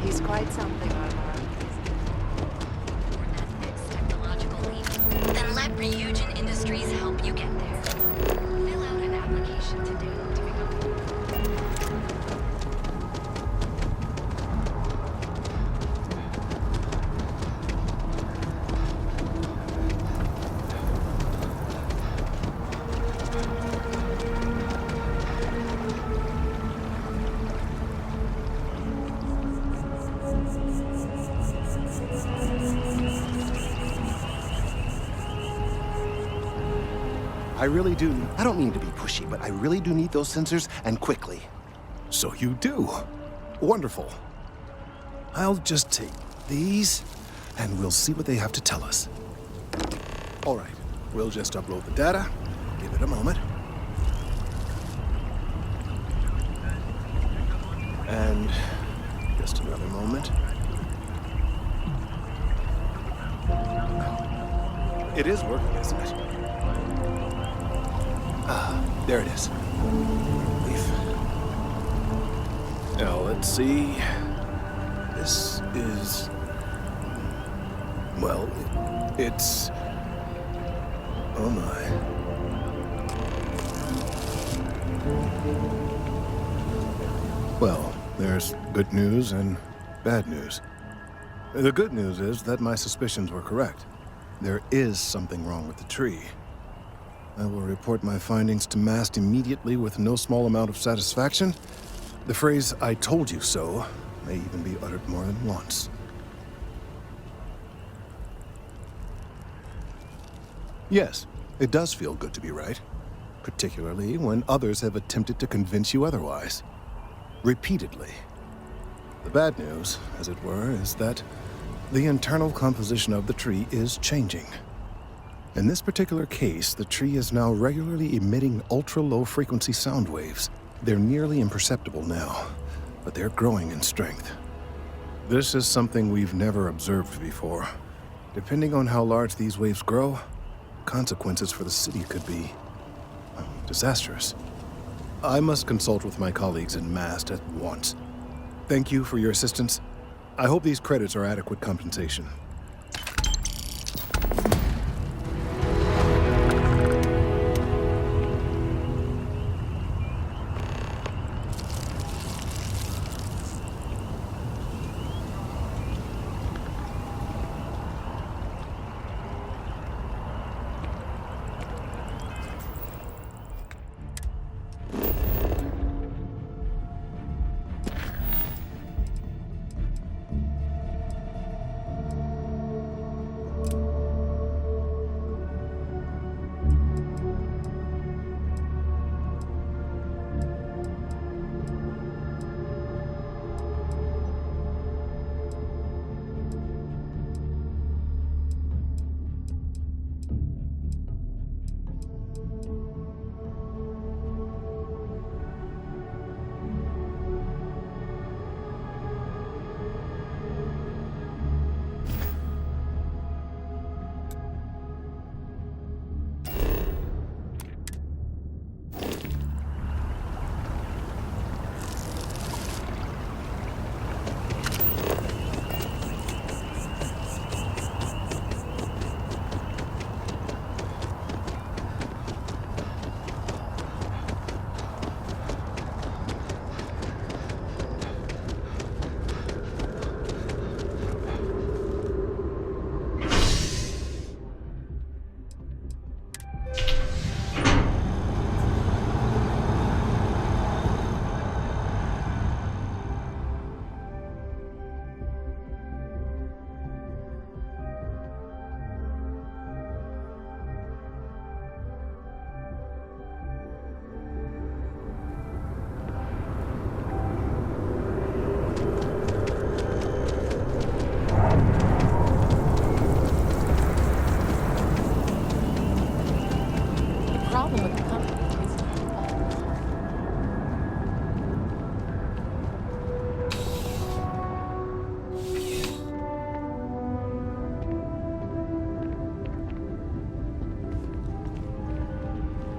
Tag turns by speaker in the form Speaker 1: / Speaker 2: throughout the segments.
Speaker 1: He's quite something, Armor.
Speaker 2: Next technological leap. Then let Ryujin Industries help you get there. Fill out an application today to become...
Speaker 3: I don't mean to be pushy, but I really do need those sensors, and quickly.
Speaker 4: So you do. Wonderful. I'll just take these, and we'll see what they have to tell us. All right, we'll just upload the data. Give it a moment. And just another moment. It is working, isn't it? There it is. Relief. Now, let's see. This is... Well, it's... Oh my. Well, there's good news and bad news. The good news is that my suspicions were correct. There is something wrong with the tree. I will report my findings to Mast immediately with no small amount of satisfaction. The phrase, "I told you so," may even be uttered more than once. Yes, it does feel good to be right, particularly when others have attempted to convince you otherwise. Repeatedly. The bad news, as it were, is that the internal composition of the tree is changing. In this particular case, the tree is now regularly emitting ultra-low frequency sound waves. They're nearly imperceptible now, but they're growing in strength. This is something we've never observed before. Depending on how large these waves grow, consequences for the city could be disastrous. I must consult with my colleagues in Mast at once. Thank you for your assistance. I hope these credits are adequate compensation.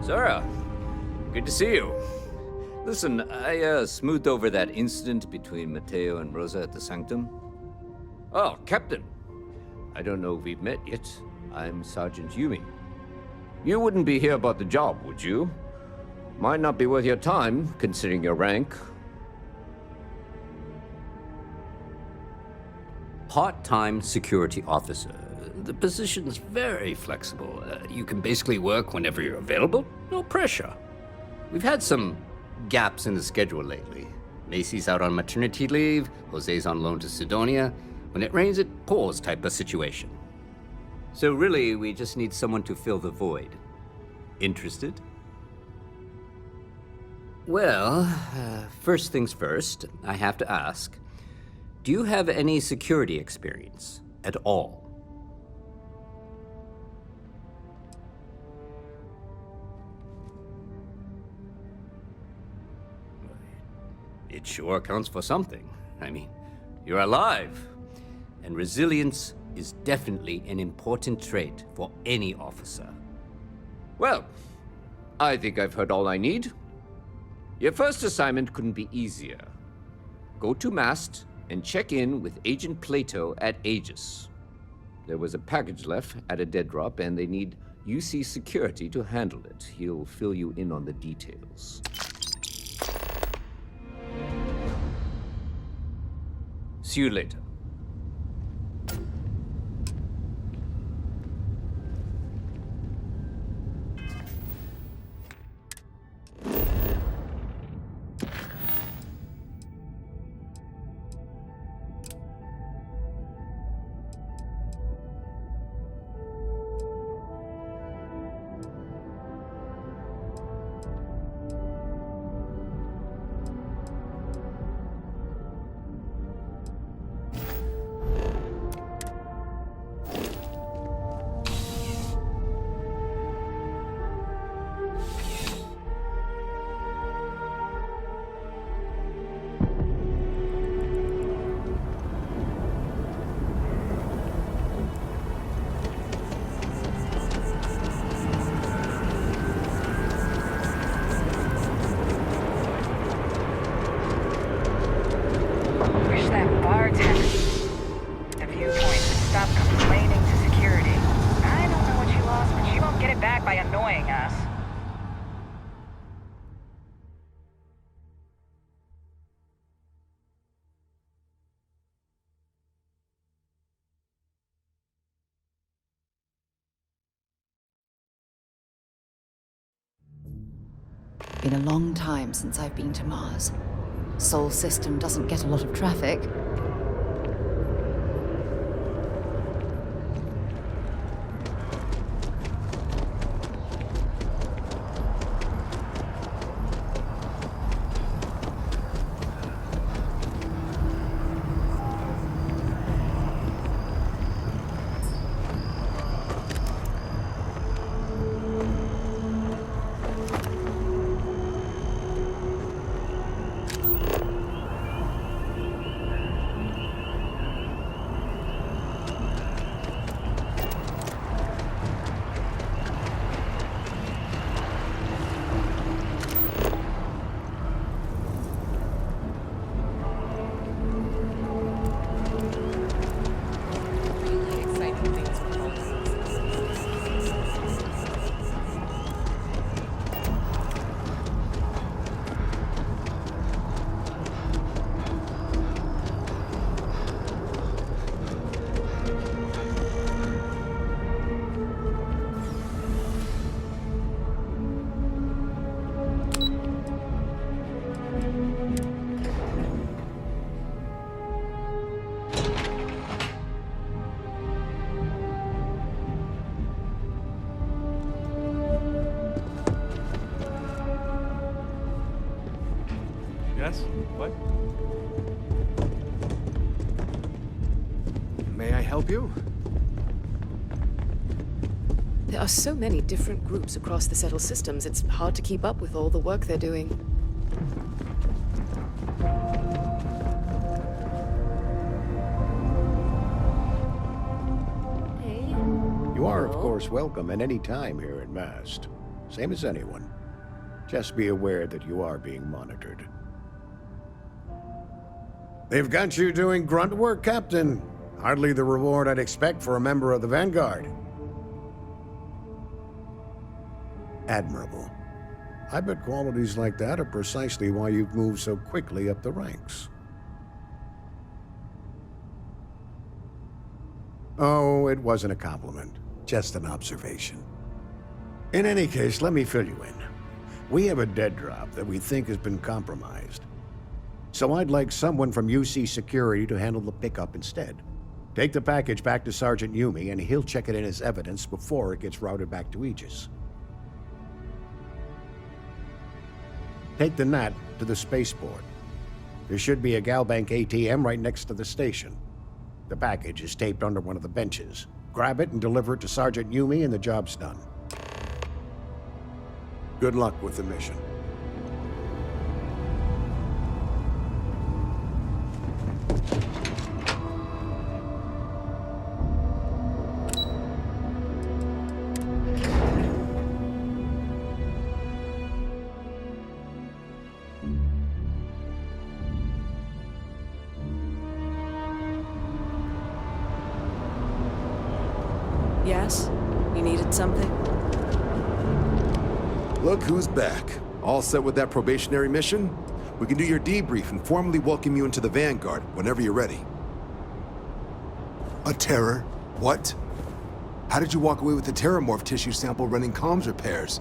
Speaker 5: Zara, good to see you. Listen, I smoothed over that incident between Matteo and Rosa at the Sanctum. Oh, Captain. I don't know if we've met yet. I'm Sergeant Yumi. You wouldn't be here about the job, would you? Might not be worth your time, considering your rank.
Speaker 6: Part-time security officer. The position's very flexible. You can basically work whenever you're available. No pressure. We've had some gaps in the schedule lately. Macy's out on maternity leave, Jose's on loan to Sidonia. When it rains, it pours type of situation. So really, we just need someone to fill the void. Interested? Well, first things first, I have to ask, do you have any security experience at all? It sure counts for something. I mean, you're alive. And resilience is definitely an important trait for any officer.
Speaker 5: Well, I think I've heard all I need. Your first assignment couldn't be easier. Go to Mast and check in with Agent Plato at Aegis. There was a package left at a dead drop, and they need UC security to handle it. He'll fill you in on the details. See you later.
Speaker 1: Wish that bartender. The viewpoint would stop complaining to security. I don't know what she lost, but she won't get it back by annoying us.
Speaker 7: Been a long time since I've been to Mars. Sol system doesn't get a lot of traffic.
Speaker 1: Really exciting things for all.
Speaker 8: Yes? What?
Speaker 3: May I help you?
Speaker 9: There are so many different groups across the settled systems, it's hard to keep up with all the work they're doing.
Speaker 10: You are, of course, welcome at any time here at Mast. same as anyone. Just be aware that you are being monitored. They've got you doing grunt work, Captain. Hardly the reward I'd expect for a member of the Vanguard. Admirable. I bet qualities like that are precisely why you've moved so quickly up the ranks. Oh, it wasn't a compliment. Just an observation. In any case, let me fill you in. We have a dead drop that we think has been compromised. So I'd like someone from UC Security to handle the pickup instead. Take the package back to Sergeant Yumi, and he'll check it in as evidence before it gets routed back to Aegis. Take the NAT to the spaceport. There should be a Galbank ATM right next to the station. The package is taped under one of the benches. Grab it and deliver it to Sergeant Yumi, and the job's done. Good luck with the mission.
Speaker 9: Yes? You needed something?
Speaker 11: Look who's back. All set with that probationary mission? We can do your debrief and formally welcome you into the Vanguard whenever you're ready.
Speaker 3: A terror? What? How did you walk away with the terramorph tissue sample running comms repairs?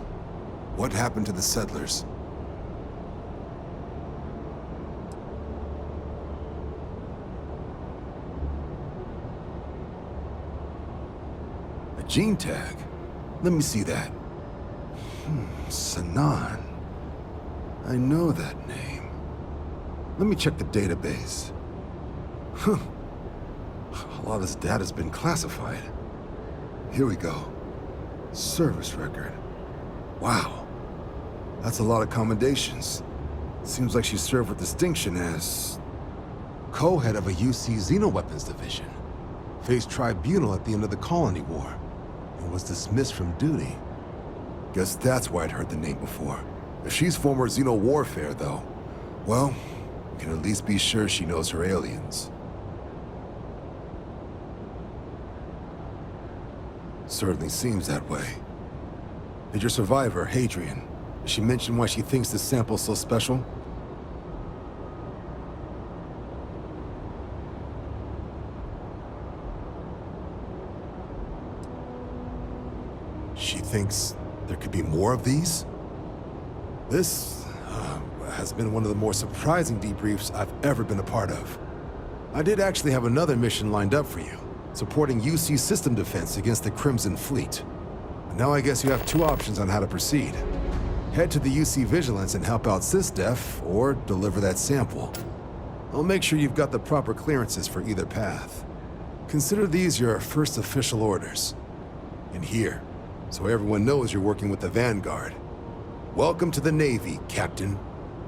Speaker 3: What happened to the settlers? A gene tag? Let me see that. Sanan. I know that name. Let me check the database. Huh. A lot of this data's been classified. Here we go. Service record. Wow. That's a lot of commendations. Seems like she served with distinction as co-head of a UC Xenoweapons division. Faced tribunal at the end of the Colony War and was dismissed from duty. Guess that's why I'd heard the name before. If she's former Xeno warfare, though, well, we can at least be sure she knows her aliens. Certainly seems that way. Did your survivor, Hadrian, did she mention why she thinks this sample's so special? She thinks there could be more of these? This has been one of the more surprising debriefs I've ever been a part of. I did actually have another mission lined up for you, supporting UC system defense against the Crimson Fleet. And now I guess you have two options on how to proceed. Head to the UC Vigilance and help out SysDef, or deliver that sample. I'll make sure you've got the proper clearances for either path. Consider these your first official orders. And here, so everyone knows you're working with the Vanguard. Welcome to the Navy, Captain.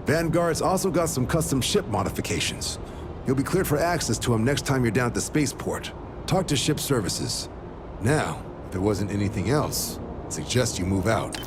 Speaker 3: Vanguard's also got some custom ship modifications. You'll be cleared for access to them next time you're down at the spaceport. Talk to ship services. Now, if there wasn't anything else, I suggest you move out.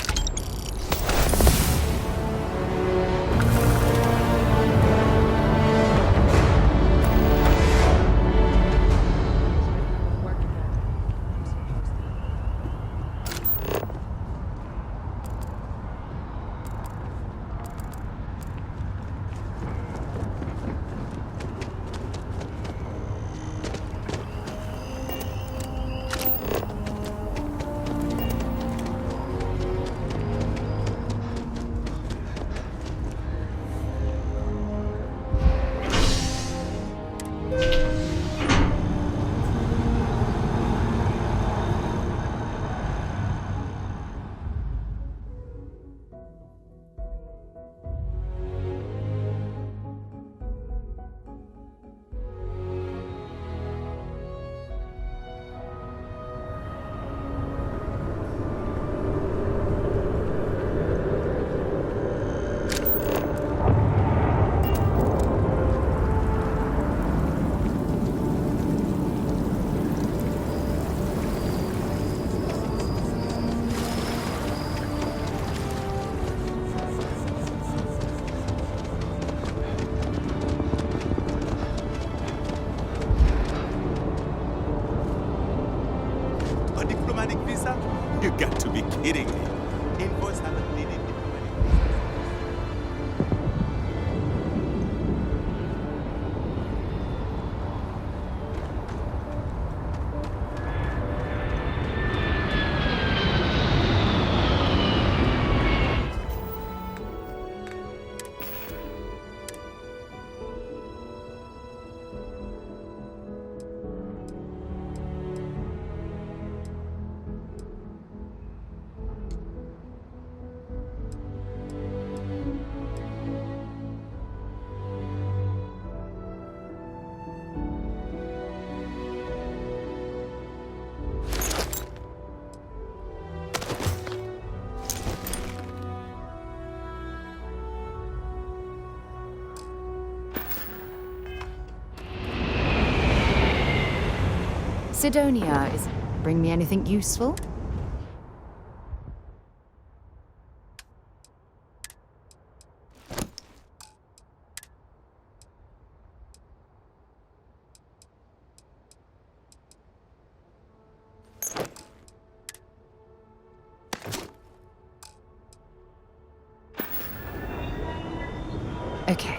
Speaker 7: Sidonia is bring me anything useful? Okay.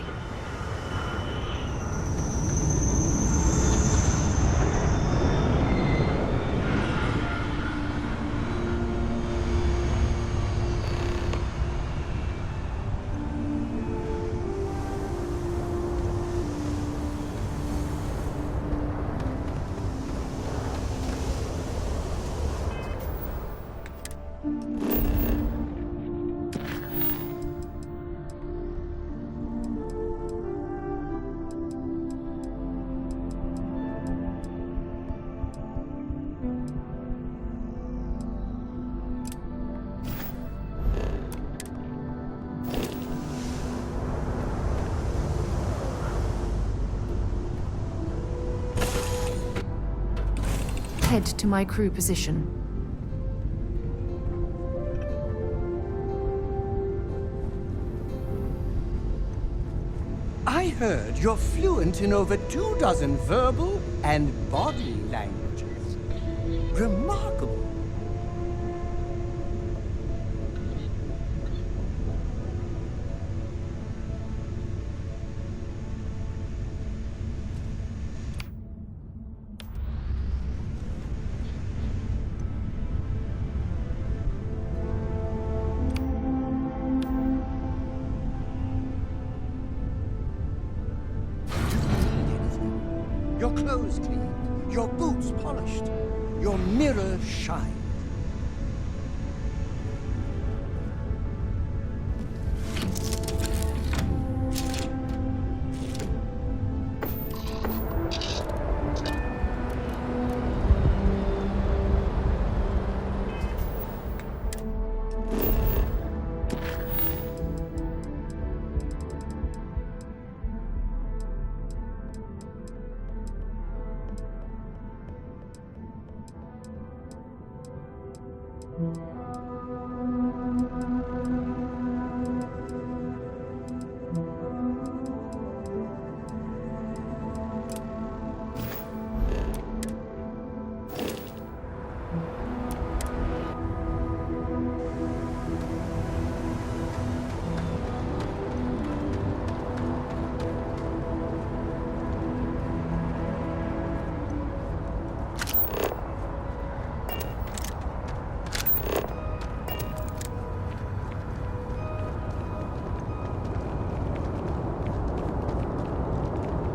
Speaker 7: Head to my crew position.
Speaker 12: I heard you're fluent in over 24 verbal and body languages. Remarkable. Your clothes cleaned, your boots polished, your mirror shined.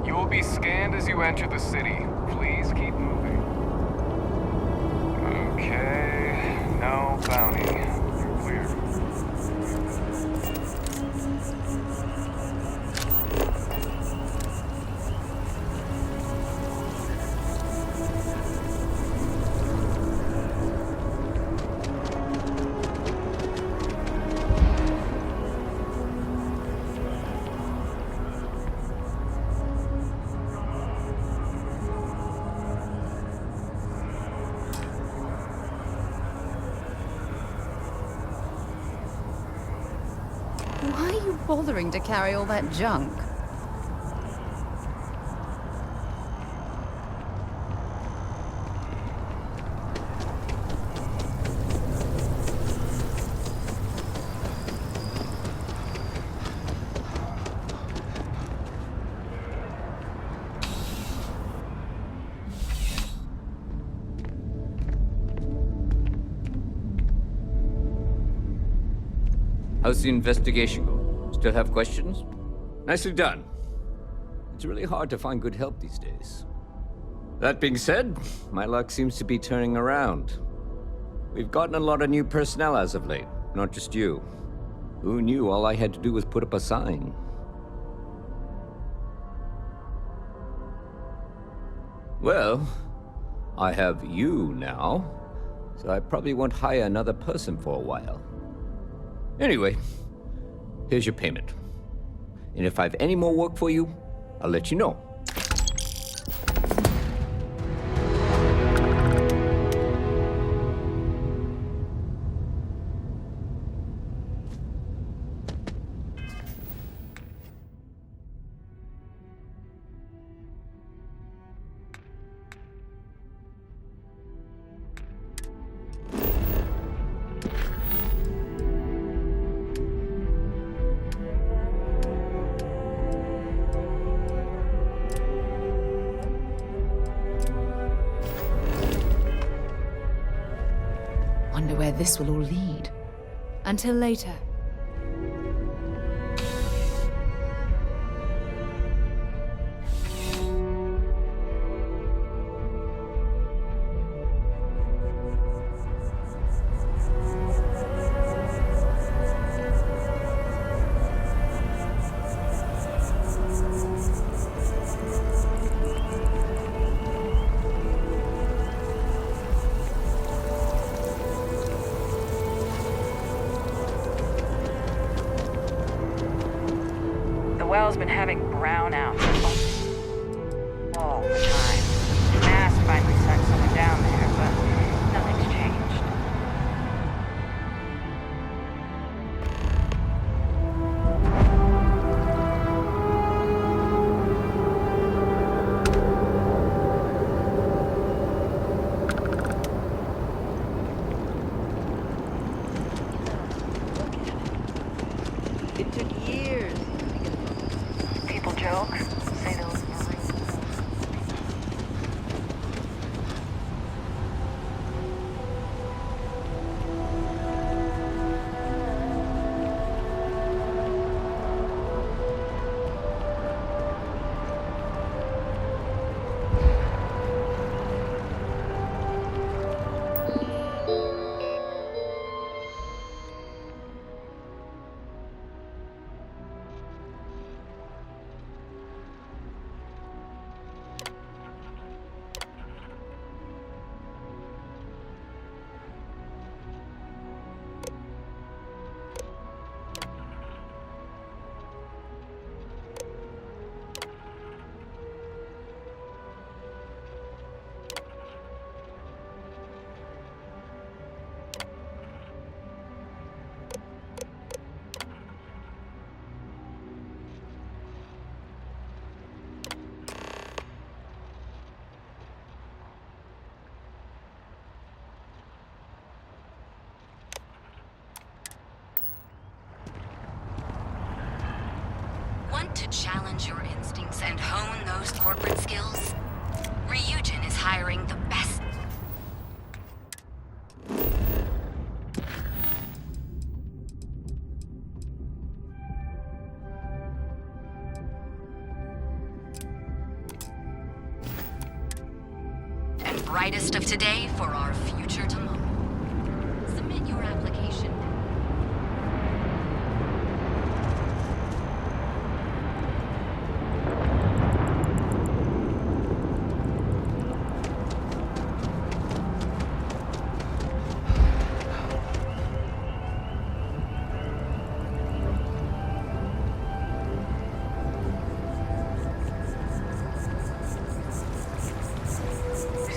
Speaker 13: You will be scanned as you enter the city. Please keep moving. Okay, no bounty. You're clear.
Speaker 7: Why are you bothering to carry all that junk?
Speaker 5: How's the investigation going? Still have questions? Nicely done. It's really hard to find good help these days. That being said, my luck seems to be turning around. We've gotten a lot of new personnel as of late, not just you. Who knew all I had to do was put up a sign? Well, I have you now, so I probably won't hire another person for a while. Anyway, here's your payment. And if I have any more work for you, I'll let you know.
Speaker 7: this will all lead. Until later.
Speaker 1: The well's been having brownouts all the time. Mast finally sent someone down there, but nothing's changed.
Speaker 14: It took years.
Speaker 1: People joke, say those Marines.
Speaker 2: Want to challenge your instincts and hone those corporate skills? Ryujin is hiring the best. And brightest of today for our future tomorrow. Submit your application.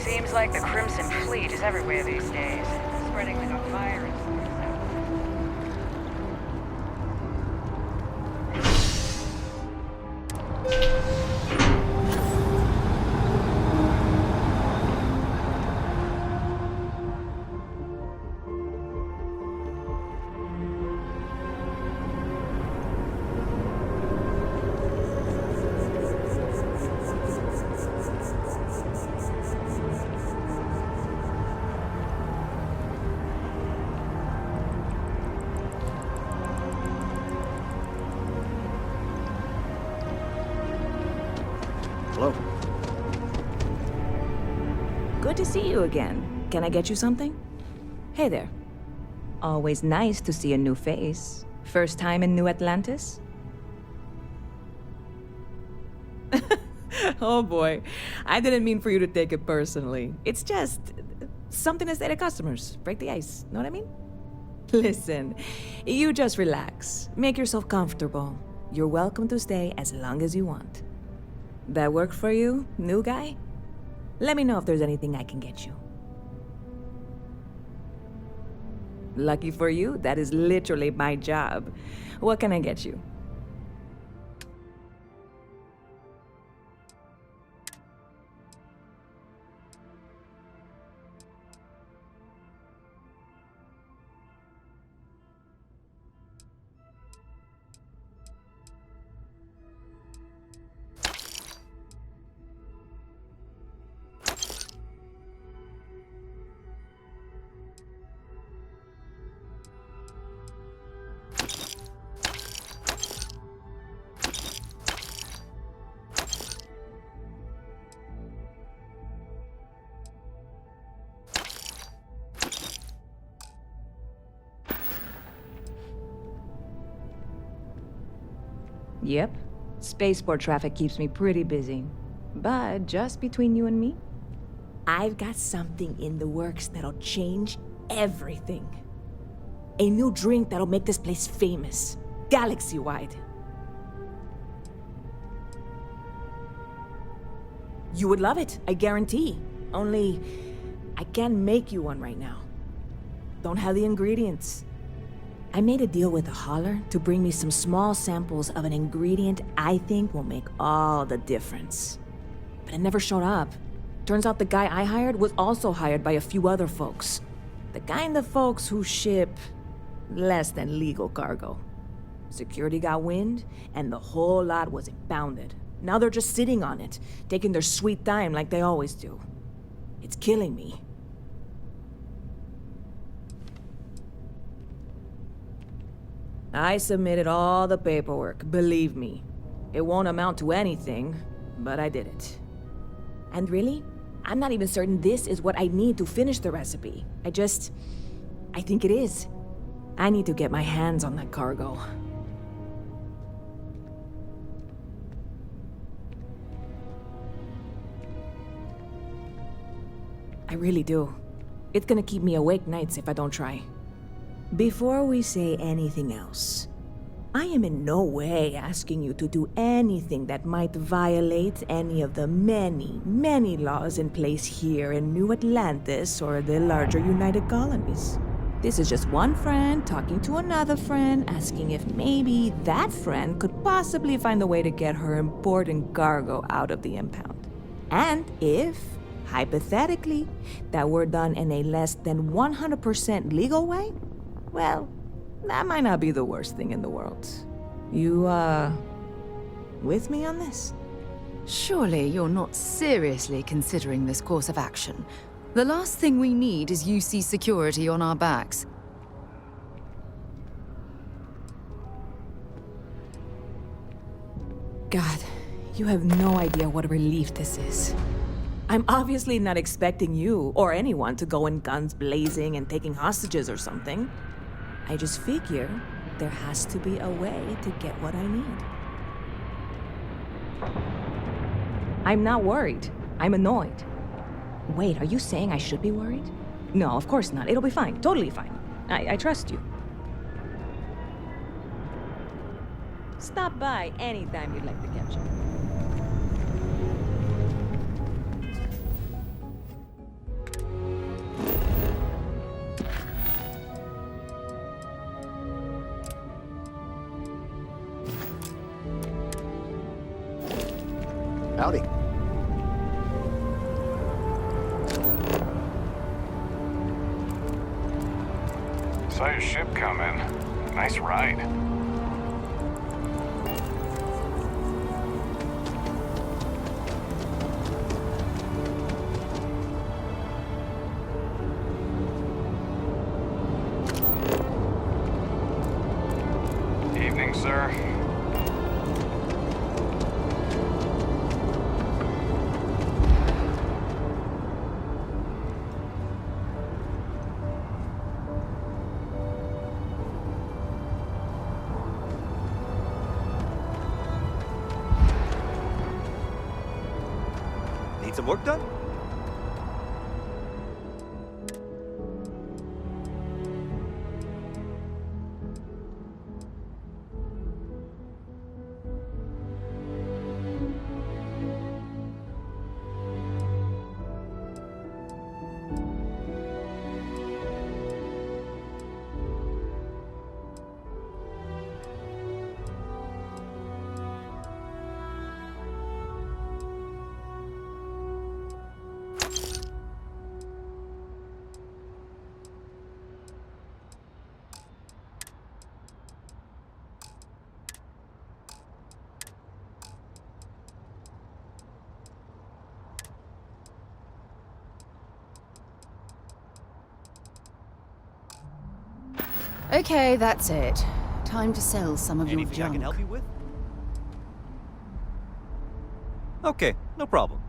Speaker 1: Seems like the Crimson Fleet is everywhere these days, spreading like a virus.
Speaker 4: Hello.
Speaker 15: Good to see you again. Can I get you something? Hey there. Always nice to see a new face. First time in New Atlantis? Oh boy. I didn't mean for you to take it personally. It's just something to say to customers. Break the ice. Know what I mean? Listen, you just relax. Make yourself comfortable. You're welcome to stay as long as you want. That work for you, new guy? Let me know if there's anything I can get you. Lucky for you, that is literally my job. What can I get you? Yep. Spaceport traffic keeps me pretty busy. But just between you and me, I've got something in the works that'll change everything. A new drink that'll make this place famous, galaxy-wide. You would love it, I guarantee. Only, I can't make you one right now. Don't have the ingredients. I made a deal with a hauler to bring me some small samples of an ingredient I think will make all the difference. But it never showed up. Turns out the guy I hired was also hired by a few other folks. The kind of folks who ship less than legal cargo. Security got wind, and the whole lot was impounded. Now they're just sitting on it, taking their sweet time like they always do. It's killing me. I submitted all the paperwork, believe me. It won't amount to anything, but I did it. And really, I'm not even certain this is what I need to finish the recipe. I think it is. I need to get my hands on that cargo. I really do. It's gonna keep me awake nights if I don't try. Before we say anything else, I am in no way asking you to do anything that might violate any of the many, many laws in place here in New Atlantis or the larger United Colonies. This is just one friend talking to another friend, asking if maybe that friend could possibly find a way to get her important cargo out of the impound. And if, hypothetically, that were done in a less than 100% legal way, well, that might not be the worst thing in the world. You, with me on this?
Speaker 7: Surely you're not seriously considering this course of action. The last thing we need is UC security on our backs.
Speaker 15: God, you have no idea what a relief this is. I'm obviously not expecting you or anyone to go in guns blazing and taking hostages or something. I just figure there has to be a way to get what I need. I'm not worried. I'm annoyed. Wait, are you saying I should be worried? No, of course not. It'll be fine. Totally fine. I trust you. Stop by anytime you'd like to catch up.
Speaker 3: Howdy.
Speaker 13: Saw your ship come in. Nice ride. Evening, sir.
Speaker 8: Need some work done?
Speaker 7: Okay, that's it. Time to sell some of your
Speaker 8: Anything I
Speaker 7: junk.
Speaker 8: can help you with? Okay, no problem.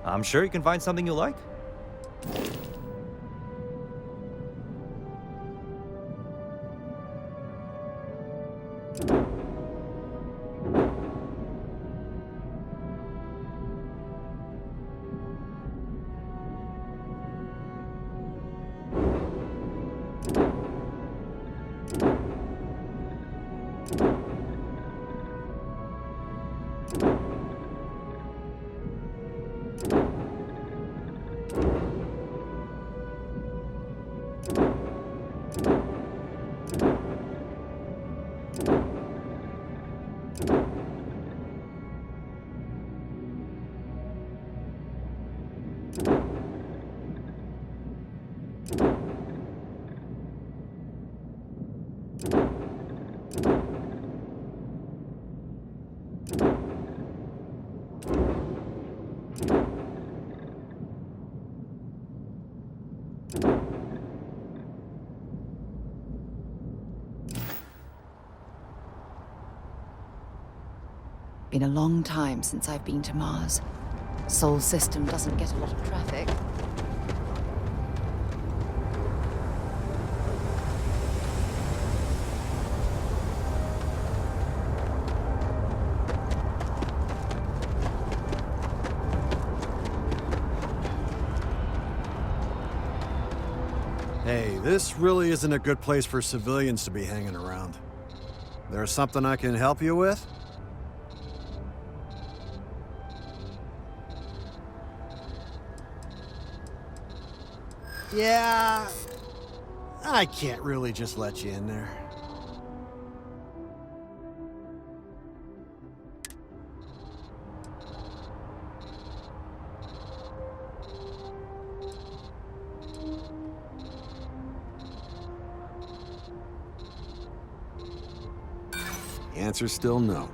Speaker 8: I'm sure you can find something you like.
Speaker 7: Been a long time since I've been to Mars. Sol system doesn't get a lot of traffic.
Speaker 16: Hey, this really isn't a good place for civilians to be hanging around. There's something I can help you with? Yeah, I can't really just let you in there. The answer's still no.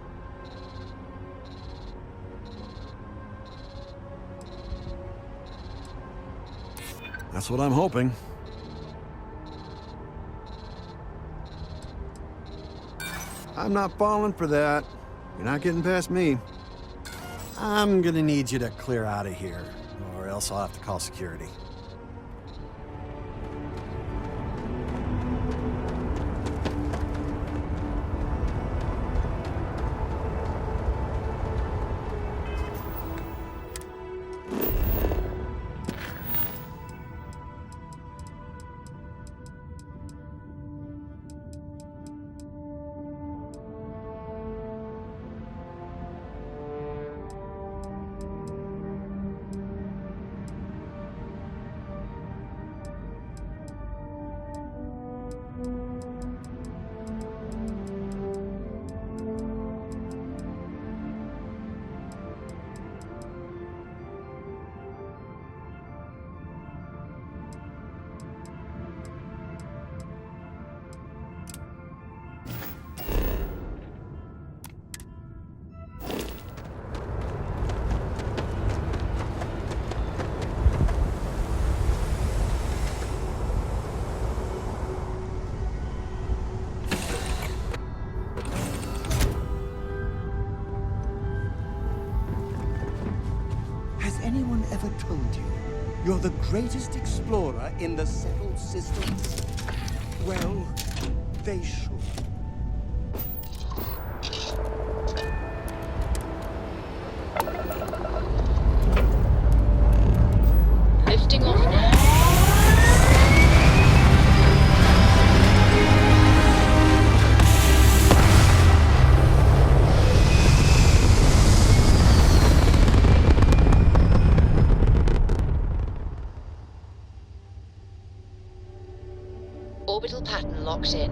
Speaker 16: That's what I'm hoping. I'm not falling for that. You're not getting past me. I'm gonna need you to clear out of here, or else I'll have to call security.
Speaker 12: Has anyone ever told you you're the greatest explorer in the settled systems? Well, they should.
Speaker 2: Lifting off now. Orbital pattern locked in.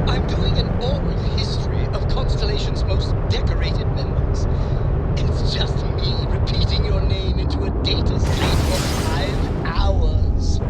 Speaker 12: I'm doing an oral history of Constellation's most decorated members. It's just me repeating your name into a data stream for 5 hours.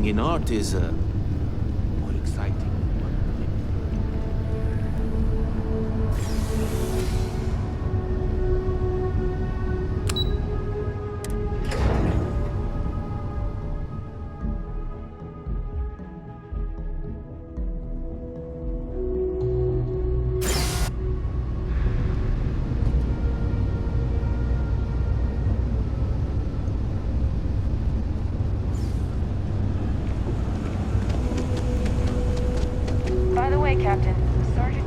Speaker 17: in art is more exciting.
Speaker 1: By the way, Captain, Sergeant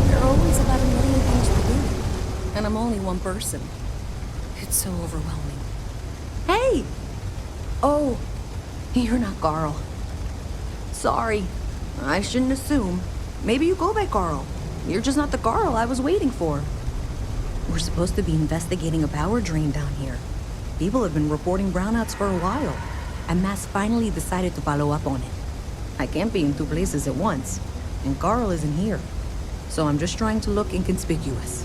Speaker 2: There are always about a million things to do, and I'm only one person. It's so overwhelming. Hey! Oh, you're not Carl. Sorry, I shouldn't assume. Maybe you go by Carl. You're just not the Carl I was waiting for. We're supposed to be investigating a power drain down here. People have been reporting brownouts for a while, and Mass finally decided to follow up on it. I can't be in two places at once, and Carl isn't here, so I'm just trying to look inconspicuous.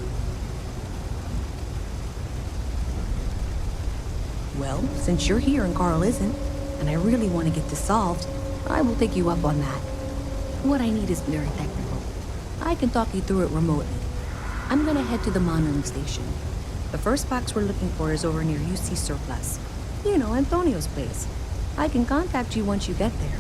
Speaker 2: Well, since you're here and Carl isn't, and I really want to get this solved, I will take you up on that. What I need is very technical. I can talk you through it remotely. I'm gonna head to the monitoring station. The first box we're looking for is over near UC Surplus. You know, Antonio's place. I can contact you once you get there.